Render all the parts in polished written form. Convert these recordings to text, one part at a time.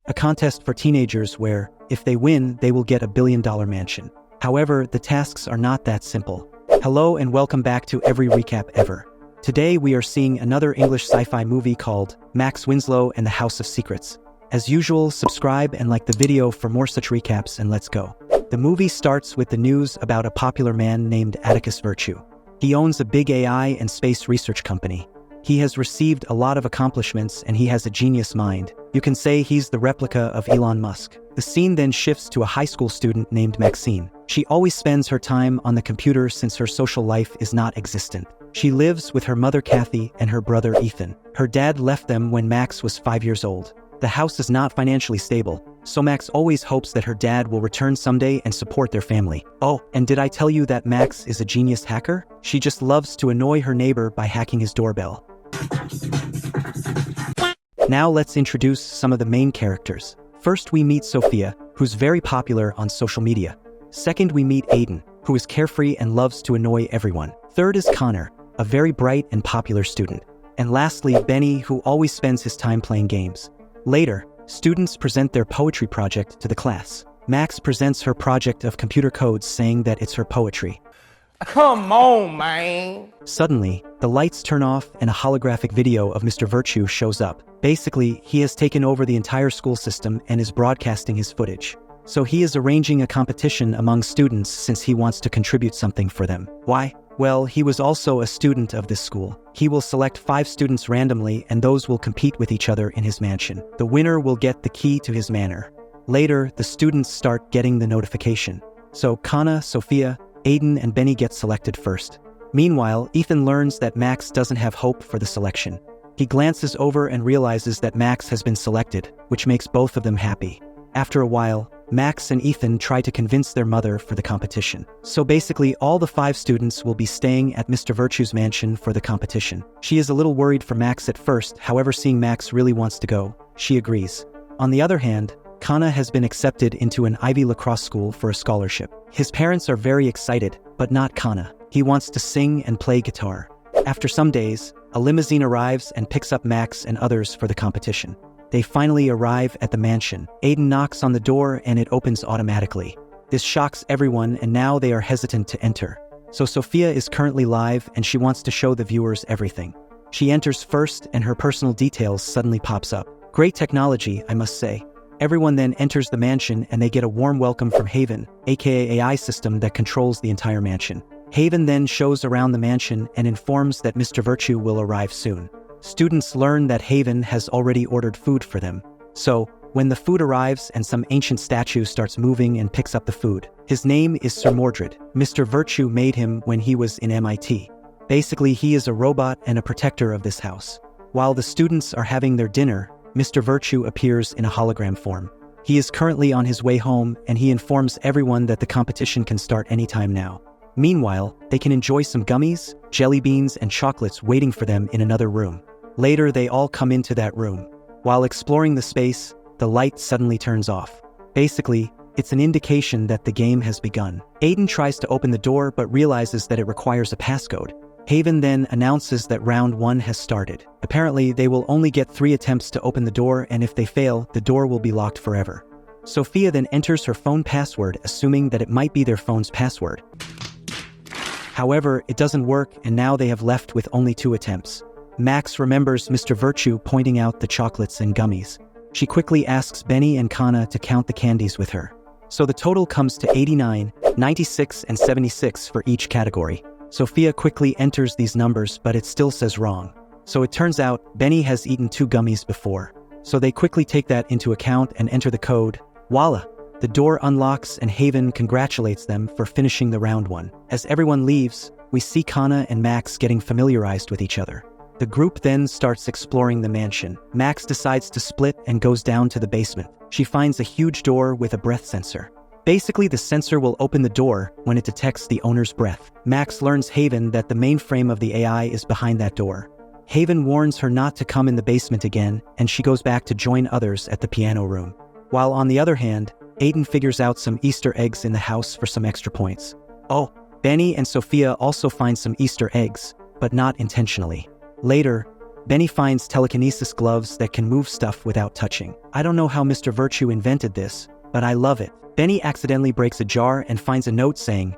a contest for teenagers where, if they win, they will get a billion-dollar mansion. However, the tasks are not that simple. Hello and welcome back to Every Recap Ever. Today we are seeing another English sci-fi movie called Max Winslow and the House of Secrets. As usual, subscribe and like the video for more such recaps, and let's go. The movie starts with the news about a popular man named Atticus Virtue. He owns a big AI and space research company. He has received a lot of accomplishments and he has a genius mind. You can say he's the replica of Elon Musk. The scene then shifts to a high school student named Maxine. She always spends her time on the computer since her social life is not existent. She lives with her mother Kathy and her brother Ethan. Her dad left them when Max was 5 years old. The house is not financially stable, so Max always hopes that her dad will return someday and support their family. Oh, and did I tell you that Max is a genius hacker? She just loves to annoy her neighbor by hacking his doorbell. Now let's introduce some of the main characters. First we meet Sophia, who's very popular on social media. Second we meet Aiden, who is carefree and loves to annoy everyone. Third is Connor, a very bright and popular student. And lastly, Benny, who always spends his time playing games. Later, students present their poetry project to the class. Max presents her project of computer codes saying that it's her poetry. Come on, man. Suddenly, the lights turn off and a holographic video of Mr. Virtue shows up. Basically, he has taken over the entire school system and is broadcasting his footage. So he is arranging a competition among students since he wants to contribute something for them. Why? Well, he was also a student of this school. He will select 5 students randomly and those will compete with each other in his mansion. The winner will get the key to his manor. Later, the students start getting the notification. So Kana, Sophia, Aiden, and Benny get selected first. Meanwhile, Ethan learns that Max doesn't have hope for the selection. He glances over and realizes that Max has been selected, which makes both of them happy. After a while, Max and Ethan try to convince their mother for the competition. So basically, all the 5 students will be staying at Mr. Virtue's mansion for the competition. She is a little worried for Max at first, however, seeing Max really wants to go, she agrees. On the other hand, Kana has been accepted into an Ivy lacrosse school for a scholarship. His parents are very excited, but not Kana. He wants to sing and play guitar. After some days, a limousine arrives and picks up Max and others for the competition. They finally arrive at the mansion. Aiden knocks on the door and it opens automatically. This shocks everyone and now they are hesitant to enter. So Sophia is currently live and she wants to show the viewers everything. She enters first and her personal details suddenly pops up. Great technology, I must say. Everyone then enters the mansion and they get a warm welcome from Haven, aka AI system that controls the entire mansion. Haven then shows around the mansion and informs that Mr. Virtue will arrive soon. Students learn that Haven has already ordered food for them. So, when the food arrives and some ancient statue starts moving and picks up the food. His name is Sir Mordred. Mr. Virtue made him when he was in MIT. Basically, he is a robot and a protector of this house. While the students are having their dinner, Mr. Virtue appears in a hologram form. He is currently on his way home and he informs everyone that the competition can start anytime now. Meanwhile, they can enjoy some gummies, jelly beans, and chocolates waiting for them in another room. Later, they all come into that room. While exploring the space, the light suddenly turns off. Basically, it's an indication that the game has begun. Aiden tries to open the door but realizes that it requires a passcode. Haven then announces that round 1 has started. Apparently, they will only get 3 attempts to open the door, and if they fail, the door will be locked forever. Sophia then enters her phone password, assuming that it might be their phone's password. However, it doesn't work, and now they have left with only 2 attempts. Max remembers Mr. Virtue pointing out the chocolates and gummies. She quickly asks Benny and Kana to count the candies with her. So the total comes to 89, 96, and 76 for each category. Sophia quickly enters these numbers, but it still says wrong. So it turns out Benny has eaten 2 gummies before. So they quickly take that into account and enter the code. Voila! The door unlocks and Haven congratulates them for finishing the round 1. As everyone leaves, we see Kana and Max getting familiarized with each other. The group then starts exploring the mansion. Max decides to split and goes down to the basement. She finds a huge door with a breath sensor. Basically, the sensor will open the door when it detects the owner's breath. Max learns Haven that the mainframe of the AI is behind that door. Haven warns her not to come in the basement again, and she goes back to join others at the piano room. While on the other hand, Aiden figures out some Easter eggs in the house for some extra points. Oh, Benny and Sophia also find some Easter eggs, but not intentionally. Later, Benny finds telekinesis gloves that can move stuff without touching. I don't know how Mr. Virtue invented this, but I love it. Benny accidentally breaks a jar and finds a note saying,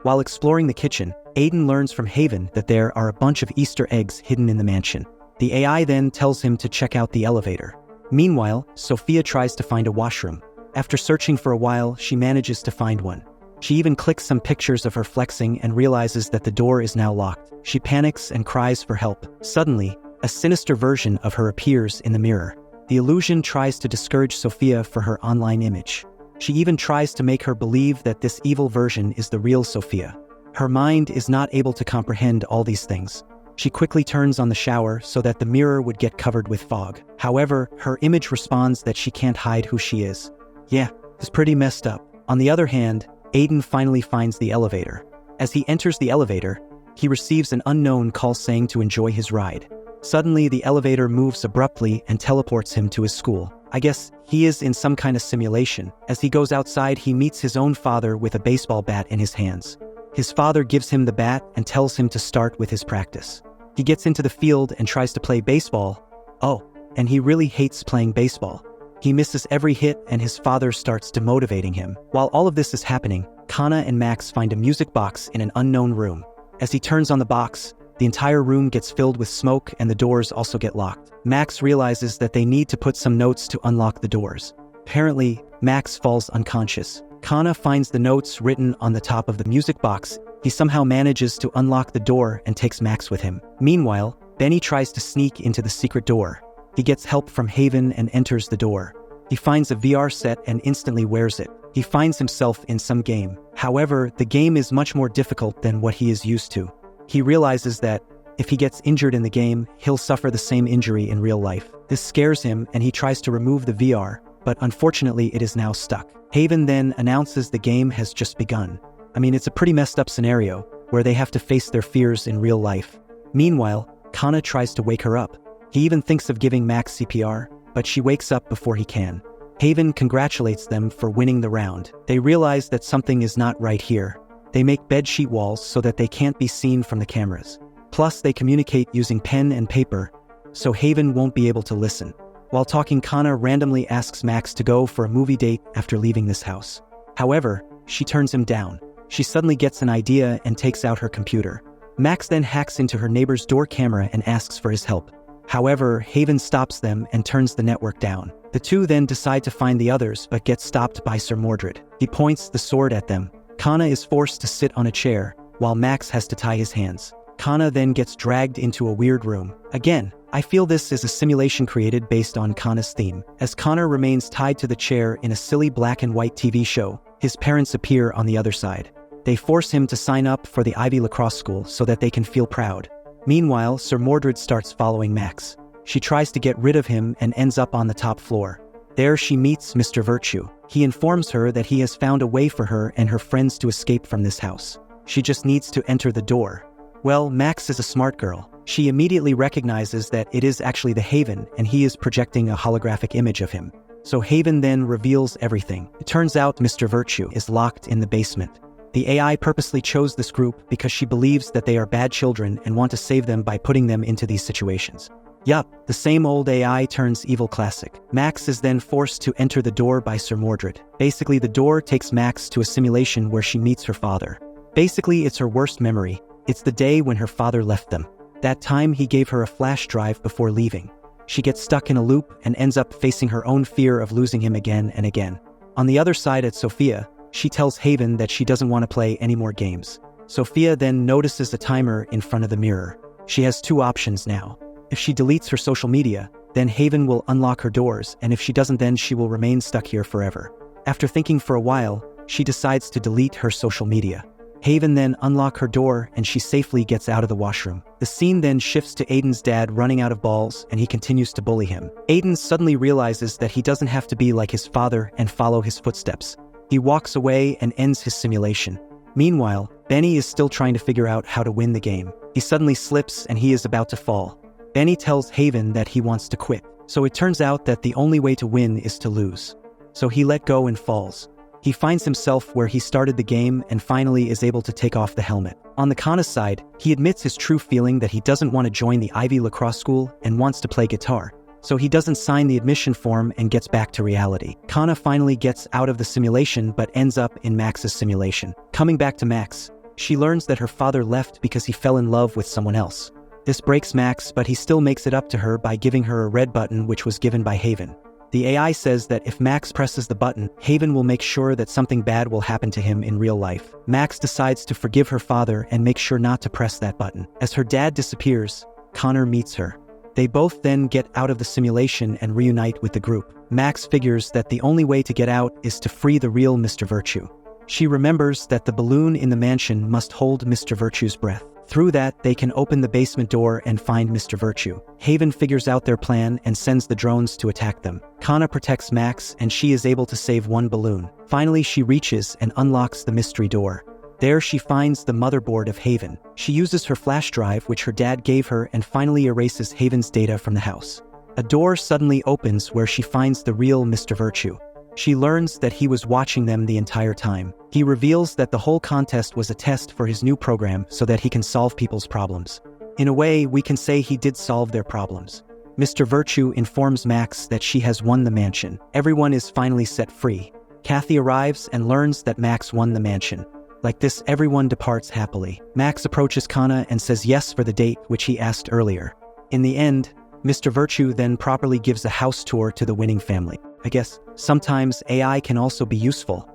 while exploring the kitchen, Aiden learns from Haven that there are a bunch of Easter eggs hidden in the mansion. The AI then tells him to check out the elevator. Meanwhile, Sophia tries to find a washroom. After searching for a while, she manages to find one. She even clicks some pictures of her flexing and realizes that the door is now locked. She panics and cries for help. Suddenly, a sinister version of her appears in the mirror. The illusion tries to discourage Sophia for her online image. She even tries to make her believe that this evil version is the real Sophia. Her mind is not able to comprehend all these things. She quickly turns on the shower so that the mirror would get covered with fog. However, her image responds that she can't hide who she is. Yeah, it's pretty messed up. On the other hand, Aiden finally finds the elevator. As he enters the elevator, he receives an unknown call saying to enjoy his ride. Suddenly, the elevator moves abruptly and teleports him to his school. I guess he is in some kind of simulation. As he goes outside, he meets his own father with a baseball bat in his hands. His father gives him the bat and tells him to start with his practice. He gets into the field and tries to play baseball. Oh, and he really hates playing baseball. He misses every hit and his father starts demotivating him. While all of this is happening, Kana and Max find a music box in an unknown room. As he turns on the box, the entire room gets filled with smoke and the doors also get locked. Max realizes that they need to put some notes to unlock the doors. Apparently, Max falls unconscious. Kana finds the notes written on the top of the music box. He somehow manages to unlock the door and takes Max with him. Meanwhile, Benny tries to sneak into the secret door. He gets help from Haven and enters the door. He finds a VR set and instantly wears it. He finds himself in some game. However, the game is much more difficult than what he is used to. He realizes that if he gets injured in the game, he'll suffer the same injury in real life. This scares him and he tries to remove the VR, but unfortunately it is now stuck. Haven then announces the game has just begun. I mean, it's a pretty messed up scenario where they have to face their fears in real life. Meanwhile, Kana tries to wake her up. He even thinks of giving Max CPR, but she wakes up before he can. Haven congratulates them for winning the round. They realize that something is not right here. They make bedsheet walls so that they can't be seen from the cameras. Plus, they communicate using pen and paper, so Haven won't be able to listen. While talking, Kana randomly asks Max to go for a movie date after leaving this house. However, she turns him down. She suddenly gets an idea and takes out her computer. Max then hacks into her neighbor's door camera and asks for his help. However, Haven stops them and turns the network down. The two then decide to find the others but get stopped by Sir Mordred. He points the sword at them. Kana is forced to sit on a chair, while Max has to tie his hands. Kana then gets dragged into a weird room. Again, I feel this is a simulation created based on Kana's theme. As Kana remains tied to the chair in a silly black and white TV show, his parents appear on the other side. They force him to sign up for the Ivy Lacrosse School so that they can feel proud. Meanwhile, Sir Mordred starts following Max. She tries to get rid of him and ends up on the top floor. There she meets Mr. Virtue. He informs her that he has found a way for her and her friends to escape from this house. She just needs to enter the door. Well, Max is a smart girl. She immediately recognizes that it is actually the Haven and he is projecting a holographic image of him. So Haven then reveals everything. It turns out Mr. Virtue is locked in the basement. The AI purposely chose this group because she believes that they are bad children and want to save them by putting them into these situations. Yup, the same old AI turns evil classic. Max is then forced to enter the door by Sir Mordred. Basically, the door takes Max to a simulation where she meets her father. Basically, it's her worst memory. It's the day when her father left them. That time he gave her a flash drive before leaving. She gets stuck in a loop and ends up facing her own fear of losing him again and again. On the other side at Sophia, she tells Haven that she doesn't want to play any more games. Sophia then notices a timer in front of the mirror. She has two options now. If she deletes her social media, then Haven will unlock her doors, and if she doesn't, then she will remain stuck here forever. After thinking for a while, she decides to delete her social media. Haven then unlocks her door and she safely gets out of the washroom. The scene then shifts to Aiden's dad running out of balls and he continues to bully him. Aiden suddenly realizes that he doesn't have to be like his father and follow his footsteps. He walks away and ends his simulation. Meanwhile, Benny is still trying to figure out how to win the game. He suddenly slips and he is about to fall. Benny tells Haven that he wants to quit. So it turns out that the only way to win is to lose. So he let go and falls. He finds himself where he started the game and finally is able to take off the helmet. On the Kana side, he admits his true feeling that he doesn't want to join the Ivy lacrosse school and wants to play guitar. So he doesn't sign the admission form and gets back to reality. Kana finally gets out of the simulation but ends up in Max's simulation. Coming back to Max, she learns that her father left because he fell in love with someone else. This breaks Max, but he still makes it up to her by giving her a red button which was given by Haven. The AI says that if Max presses the button, Haven will make sure that something bad will happen to him in real life. Max decides to forgive her father and make sure not to press that button. As her dad disappears, Connor meets her. They both then get out of the simulation and reunite with the group. Max figures that the only way to get out is to free the real Mr. Virtue. She remembers that the balloon in the mansion must hold Mr. Virtue's breath. Through that, they can open the basement door and find Mr. Virtue. Haven figures out their plan and sends the drones to attack them. Kana protects Max and she is able to save one balloon. Finally, she reaches and unlocks the mystery door. There she finds the motherboard of Haven. She uses her flash drive, which her dad gave her, and finally erases Haven's data from the house. A door suddenly opens where she finds the real Mr. Virtue. She learns that he was watching them the entire time. He reveals that the whole contest was a test for his new program so that he can solve people's problems. In a way, we can say he did solve their problems. Mr. Virtue informs Max that she has won the mansion. Everyone is finally set free. Kathy arrives and learns that Max won the mansion. Like this, everyone departs happily. Max approaches Kana and says yes for the date which he asked earlier. In the end, Mr. Virtue then properly gives a house tour to the winning family. I guess sometimes AI can also be useful.